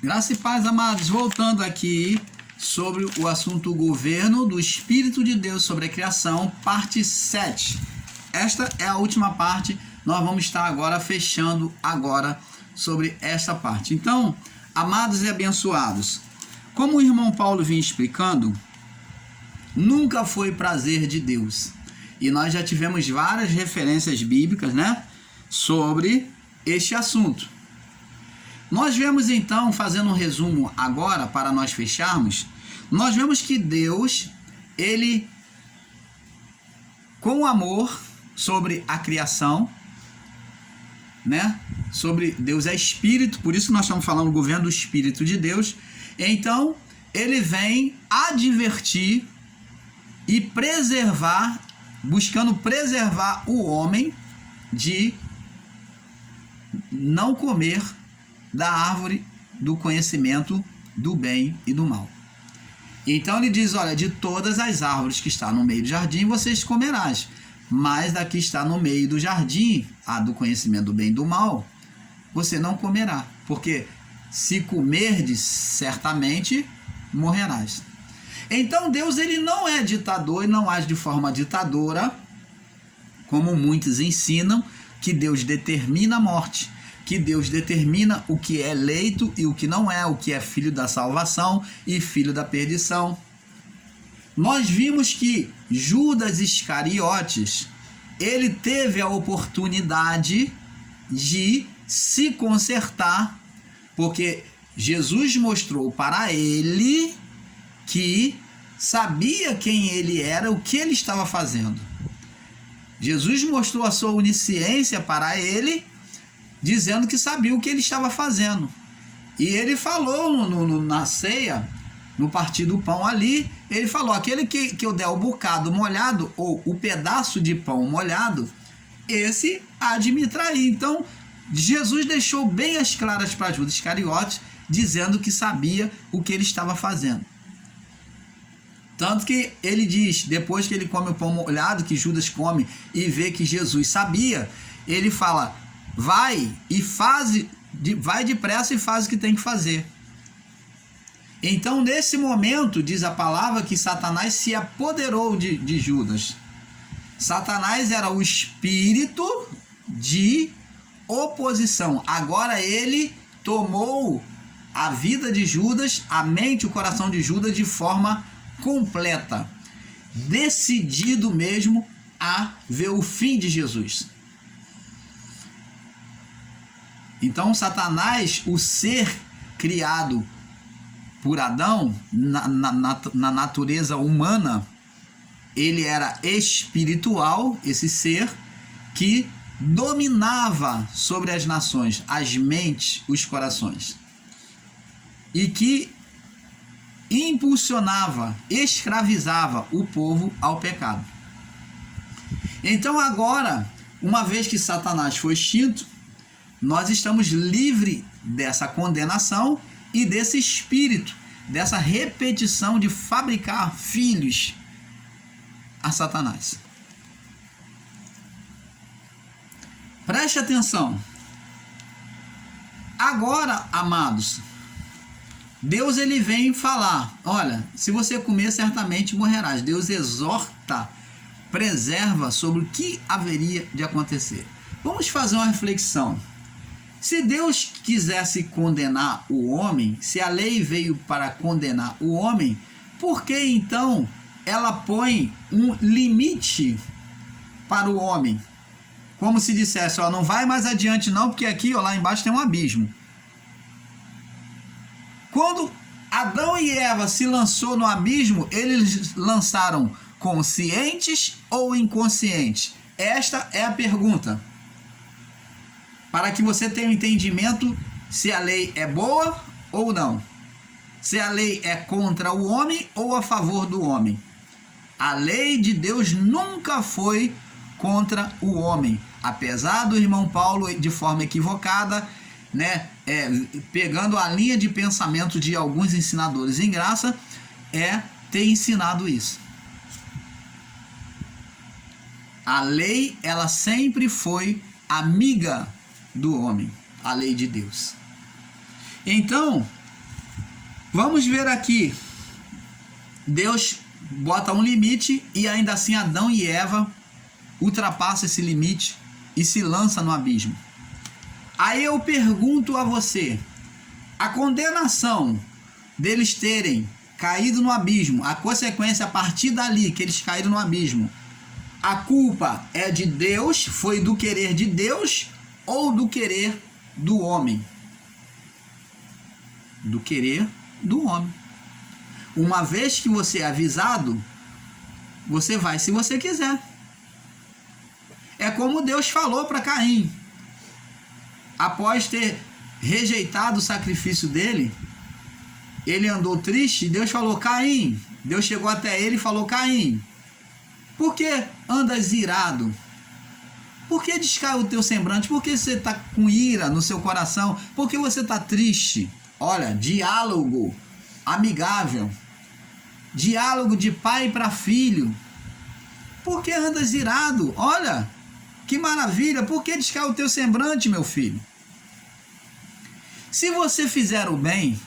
Graça e paz, amados. Voltando aqui sobre o assunto governo do Espírito de Deus sobre a criação, parte 7. Esta é a última parte. Nós vamos estar agora fechando agora sobre esta parte. Então, amados e abençoados, como o irmão Paulo vinha explicando, nunca foi prazer de Deus. E nós já tivemos várias referências bíblicas, né, sobre este assunto. Nós vemos então, fazendo um resumo agora para nós fecharmos, nós vemos que Deus, ele, com amor sobre a criação, né, sobre Deus é Espírito, por isso nós estamos falando do governo do Espírito de Deus, então ele vem advertir e preservar, buscando preservar o homem de não comer da árvore do conhecimento do bem e do mal. Então ele diz, olha, de todas as árvores que estão no meio do jardim vocês comerás, mas da que está no meio do jardim, a do conhecimento do bem e do mal, você não comerá, porque se comerdes, certamente morrerás. Então Deus, ele não é ditador e não age de forma ditadora, como muitos ensinam, que Deus determina a morte, que Deus determina o que é eleito e o que não é, o que é filho da salvação e filho da perdição. Nós vimos que Judas Iscariotes, ele teve a oportunidade de se consertar, porque Jesus mostrou para ele que sabia quem ele era, o que ele estava fazendo. Jesus mostrou a sua onisciência para ele, dizendo que sabia o que ele estava fazendo. E ele falou na ceia, no partir do pão ali, ele falou, aquele que eu der o bocado molhado, ou o pedaço de pão molhado, esse há de me trair. Então, Jesus deixou bem as claras para Judas Iscariotes, dizendo que sabia o que ele estava fazendo. Tanto que ele diz, depois que ele come o pão molhado, que Judas come e vê que Jesus sabia, ele fala, vai depressa e faz o que tem que fazer. Então, nesse momento, diz a palavra que Satanás se apoderou de Judas. Satanás era o espírito de oposição. Agora ele tomou a vida de Judas, a mente e o coração de Judas de forma completa, decidido mesmo a ver o fim de Jesus. Então Satanás, o ser criado por Adão, na natureza humana, ele era espiritual, esse ser que dominava sobre as nações, as mentes, os corações, e que impulsionava, escravizava o povo ao pecado. Então agora, uma vez que Satanás foi extinto, nós estamos livres dessa condenação e desse espírito, dessa repetição de fabricar filhos a Satanás. Preste atenção. Agora, amados, Deus, ele vem falar, olha, se você comer, certamente morrerás. Deus exorta, preserva sobre o que haveria de acontecer. Vamos fazer uma reflexão. Se Deus quisesse condenar o homem, se a lei veio para condenar o homem, por que então ela põe um limite para o homem? Como se dissesse, ó, não vai mais adiante não, porque aqui, ó, lá embaixo tem um abismo. Quando Adão e Eva se lançou no abismo, eles lançaram conscientes ou inconscientes? Esta é a pergunta. Para que você tenha um entendimento se a lei é boa ou não. Se a lei é contra o homem ou a favor do homem. A lei de Deus nunca foi contra o homem. Apesar do irmão Paulo, de forma equivocada, né, pegando a linha de pensamento de alguns ensinadores em graça, ter ensinado isso. A lei, ela sempre foi amiga do homem, a lei de Deus. Então, Vamos ver aqui. Deus bota um limite e ainda assim Adão e Eva ultrapassam esse limite e se lançam no abismo. Aí eu pergunto a você, a condenação deles terem caído no abismo, a consequência a partir dali que eles caíram no abismo, a culpa é de Deus, foi do querer de Deus ou do querer do homem? Do querer do homem. Uma vez que você é avisado, você vai se você quiser. É como Deus falou para Caim. Após ter rejeitado o sacrifício dele, ele andou triste e Deus falou, Caim. Deus chegou até ele e falou, Caim, por que andas irado? Por que descai o teu semblante? Por que você está com ira no seu coração? Por que você está triste? Olha, diálogo amigável. Diálogo de pai para filho. Por que andas irado? Olha, que maravilha. Por que descai o teu semblante, meu filho? Se você fizer o bem,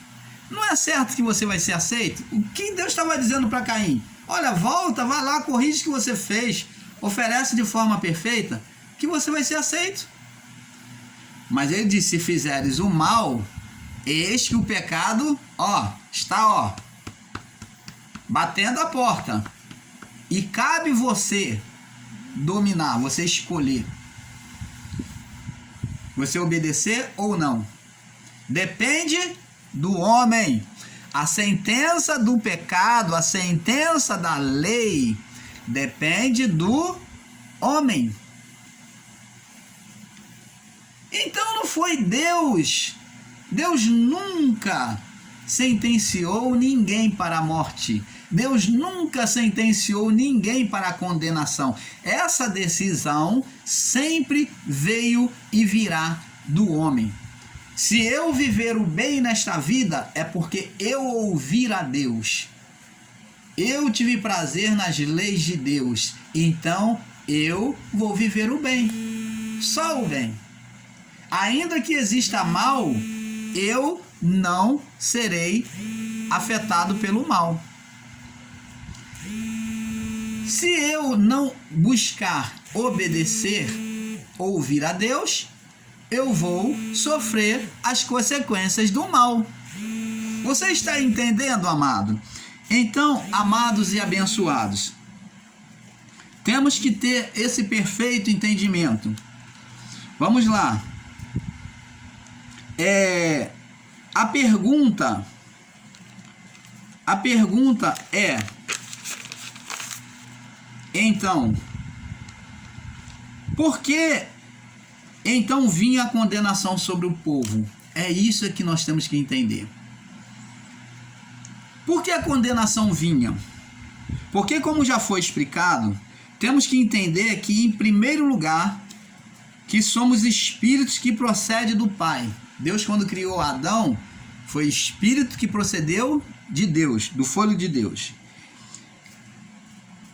não é certo que você vai ser aceito? O que Deus estava dizendo para Caim? Olha, volta, vai lá, corrige o que você fez, oferece de forma perfeita, que você vai ser aceito. Mas ele disse, se fizeres o mal, eis que o pecado, está batendo a porta. E cabe você dominar, você escolher. Você obedecer ou não. Depende do homem. A sentença do pecado, a sentença da lei, depende do homem. Então não foi Deus. Deus nunca sentenciou ninguém para a morte. Deus nunca sentenciou ninguém para a condenação. Essa decisão sempre veio e virá do homem. Se eu viver o bem nesta vida, é porque eu ouvi a Deus. Eu tive prazer nas leis de Deus. Então, eu vou viver o bem. Só o bem. Ainda que exista mal, eu não serei afetado pelo mal. Se eu não buscar obedecer, ouvir a Deus, eu vou sofrer as consequências do mal. Você está entendendo, amado? Então, amados e abençoados, temos que ter esse perfeito entendimento. Vamos lá. A pergunta é, então, por que então vinha a condenação sobre o povo? É isso que nós temos que entender. Por que a condenação vinha? Porque, como já foi explicado, temos que entender que, em primeiro lugar, que somos espíritos que procedem do Pai. Deus, quando criou Adão, foi espírito que procedeu de Deus, do fôlego de Deus.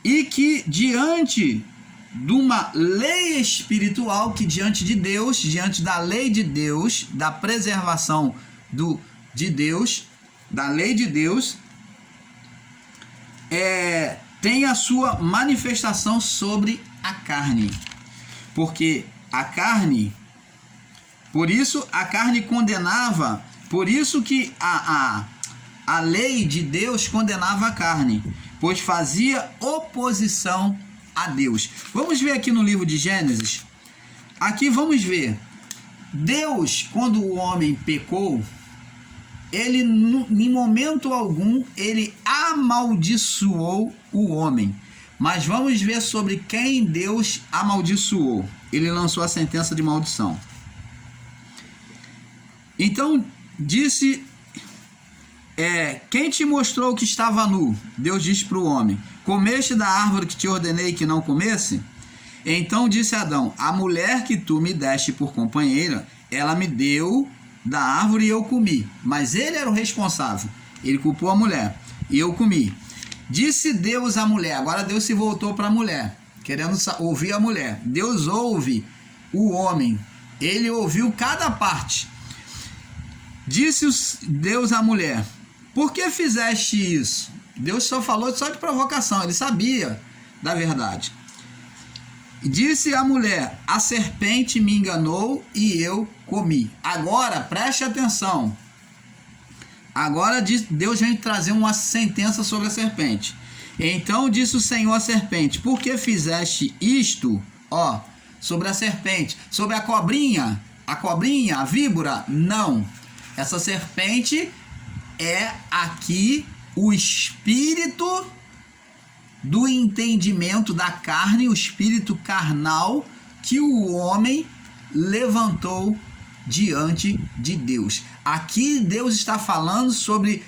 E que diante de uma lei espiritual, que diante de Deus, diante da lei de Deus, da preservação de Deus, da lei de Deus, tem a sua manifestação sobre a carne. Porque a carne, por isso a carne condenava, por isso que a lei de Deus condenava a carne, pois fazia oposição a Deus. Vamos ver aqui no livro de Gênesis. Aqui vamos ver. Deus, quando o homem pecou, ele, em momento algum, ele amaldiçoou o homem. Mas vamos ver sobre quem Deus amaldiçoou. Ele lançou a sentença de maldição. Então, disse... quem te mostrou que estava nu? Deus disse para o homem: comeste da árvore que te ordenei que não comesse? Então disse Adão: a mulher que tu me deste por companheira, ela me deu da árvore e eu comi. Mas ele era o responsável. Ele culpou a mulher e eu comi. Disse Deus à mulher. Agora Deus se voltou para a mulher, querendo ouvir a mulher. Deus ouve o homem. Ele ouviu cada parte. Disse Deus à mulher: por que fizeste isso? Deus só falou só de provocação, ele sabia da verdade. Disse a mulher, a serpente me enganou e eu comi. Agora, preste atenção. Agora Deus vem trazer uma sentença sobre a serpente. Então disse o Senhor à serpente, por que fizeste isto? Ó, sobre a serpente, sobre a cobrinha, a víbora? Não. Essa serpente é aqui o espírito do entendimento da carne, o espírito carnal que o homem levantou diante de Deus. Aqui Deus está falando sobre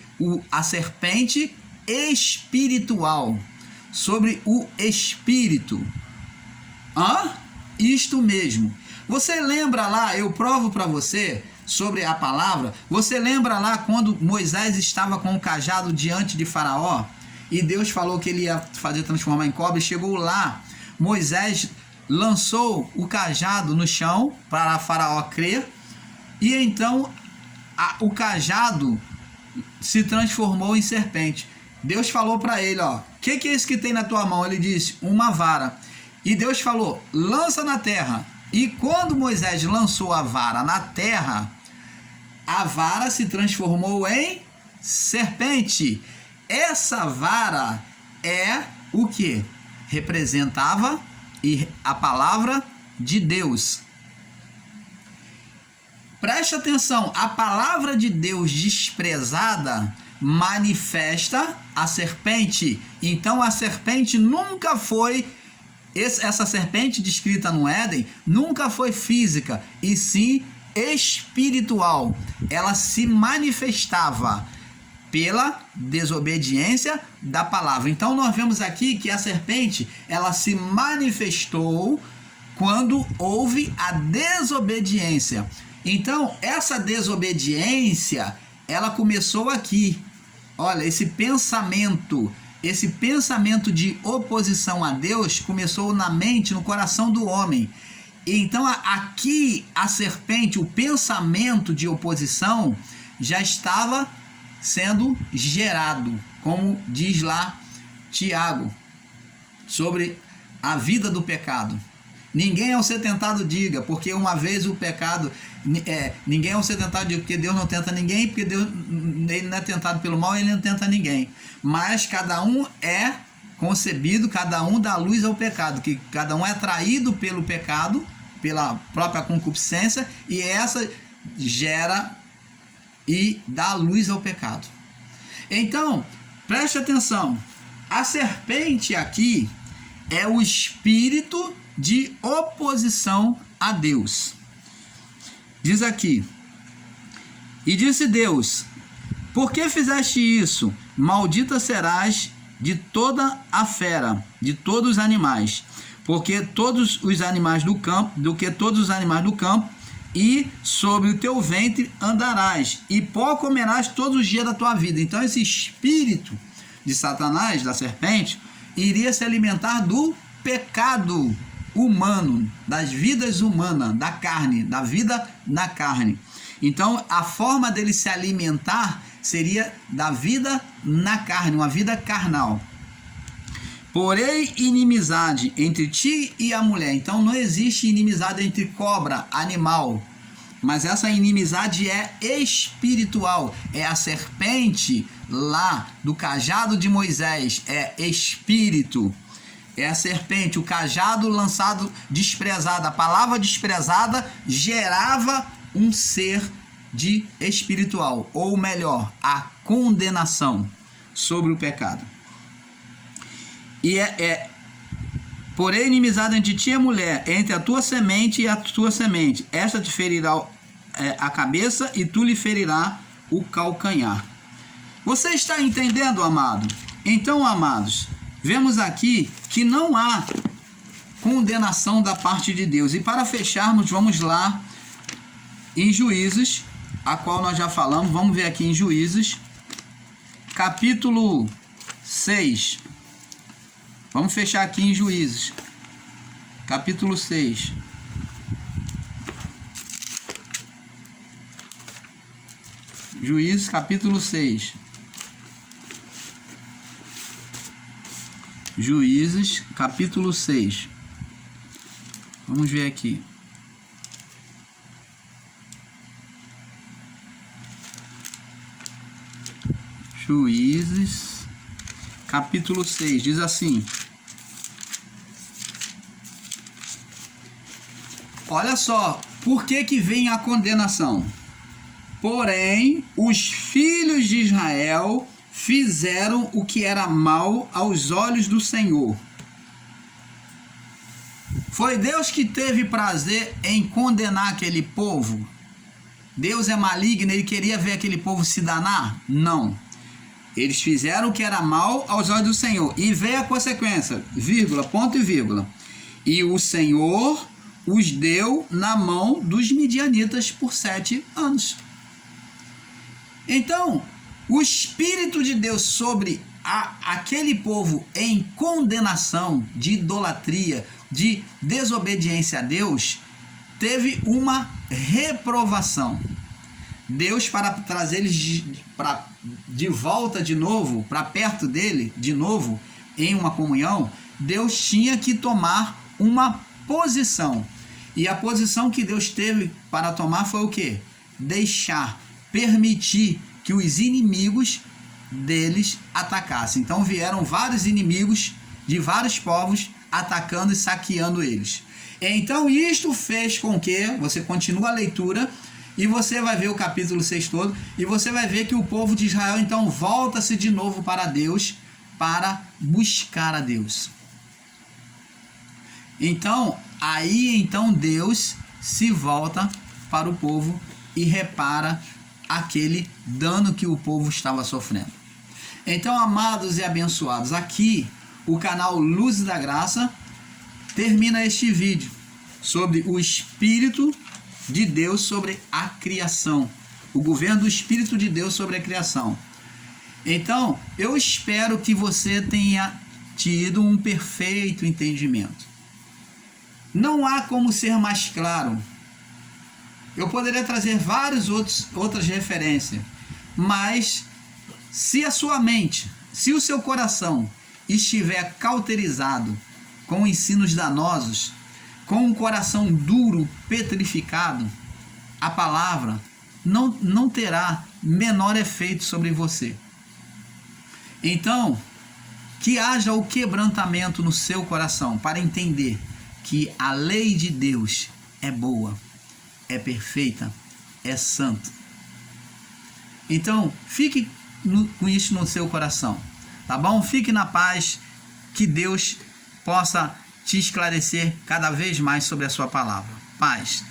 a serpente espiritual, sobre o espírito. Isto mesmo. Você lembra lá, eu provo para você sobre a palavra, você lembra lá quando Moisés estava com o cajado diante de Faraó e Deus falou que ele ia fazer transformar em cobra, e chegou lá, Moisés lançou o cajado no chão para Faraó crer, e então o cajado se transformou em serpente. Deus falou para ele, ó, que é isso que tem na tua mão? Ele disse, uma vara. E Deus falou, lança na terra. E quando Moisés lançou a vara na terra, a vara se transformou em serpente. Essa vara é o que? Representava a palavra de Deus. Preste atenção, a palavra de Deus desprezada manifesta a serpente. Então a serpente nunca foi, essa serpente descrita no Éden, nunca foi física, e sim espiritual. Ela se manifestava pela desobediência da palavra. Então nós vemos aqui que a serpente, ela se manifestou quando houve a desobediência. Então essa desobediência, ela começou aqui. Olha, esse pensamento de oposição a Deus começou na mente, no coração do homem. Então aqui a serpente, o pensamento de oposição já estava sendo gerado, como diz lá Tiago, sobre a vida do pecado. Ninguém ao ser tentado diga, porque uma vez o pecado, ninguém ao ser tentado diga, porque Deus não tenta ninguém, porque Deus, ele não é tentado pelo mal, ele não tenta ninguém. Mas cada um é concebido, cada um dá luz ao pecado, que cada um é atraído pelo pecado, pela própria concupiscência, e essa gera e dá luz ao pecado. Então, preste atenção, a serpente aqui é o espírito de oposição a Deus. Diz aqui, e disse Deus, por que fizeste isso? Maldita serás de toda a fera, de todos os animais, porque todos os animais do campo, e sobre o teu ventre andarás, e pó comerás todos os dias da tua vida. Então esse espírito de Satanás, da serpente, iria se alimentar do pecado humano, das vidas humanas, da carne, da vida na carne. Então a forma dele se alimentar seria da vida na carne, uma vida carnal. Porém, inimizade entre ti e a mulher. Então não existe inimizade entre cobra, animal, mas essa inimizade é espiritual. É a serpente lá do cajado de Moisés, é espírito. É a serpente, o cajado lançado, desprezado. A palavra desprezada gerava um ser de espiritual, ou melhor, a condenação sobre o pecado. E porém, inimizade entre ti e a mulher, entre a tua semente e a tua semente. Esta te ferirá a cabeça e tu lhe ferirá o calcanhar. Você está entendendo, amado? Então, amados, vemos aqui que não há condenação da parte de Deus. E para fecharmos, vamos lá em Juízes, a qual nós já falamos. Vamos ver aqui em Juízes, capítulo 6. Vamos fechar aqui em Juízes, capítulo 6. Juízes, capítulo 6. Juízes, capítulo 6. Vamos ver aqui. Juízes, capítulo 6, diz assim. Olha só, por que vem a condenação? Porém, os filhos de Israel fizeram o que era mal aos olhos do Senhor. Foi Deus que teve prazer em condenar aquele povo? Deus é maligno, ele queria ver aquele povo se danar? Não. Eles fizeram o que era mal aos olhos do Senhor. E veio a consequência, vírgula, ponto e vírgula. E o Senhor os deu na mão dos midianitas por 7 anos. Então, o Espírito de Deus sobre aquele povo em condenação de idolatria, de desobediência a Deus, teve uma reprovação. Deus, para trazer eles de volta de novo, para perto dele, de novo, em uma comunhão, Deus tinha que tomar uma posição. E a posição que Deus teve para tomar foi o quê? Deixar, permitir que os inimigos deles atacassem. Então vieram vários inimigos de vários povos atacando e saqueando eles. Então isto fez com que, você continua a leitura, e você vai ver o capítulo 6 todo, e você vai ver que o povo de Israel então volta-se de novo para Deus, para buscar a Deus. Então, Deus se volta para o povo e repara aquele dano que o povo estava sofrendo. Então, amados e abençoados, aqui o canal Luz da Graça termina este vídeo sobre o Espírito de Deus sobre a criação, o governo do Espírito de Deus sobre a criação. Então, eu espero que você tenha tido um perfeito entendimento. Não há como ser mais claro. Eu poderia trazer outras referências, mas se a sua mente, se o seu coração estiver cauterizado com ensinos danosos, com um coração duro, petrificado, a palavra não terá menor efeito sobre você. Então, que haja o quebrantamento no seu coração para entender que a lei de Deus é boa, é perfeita, é santa. Então, fique com isso no seu coração, tá bom? Fique na paz, que Deus possa te esclarecer cada vez mais sobre a sua palavra. Paz.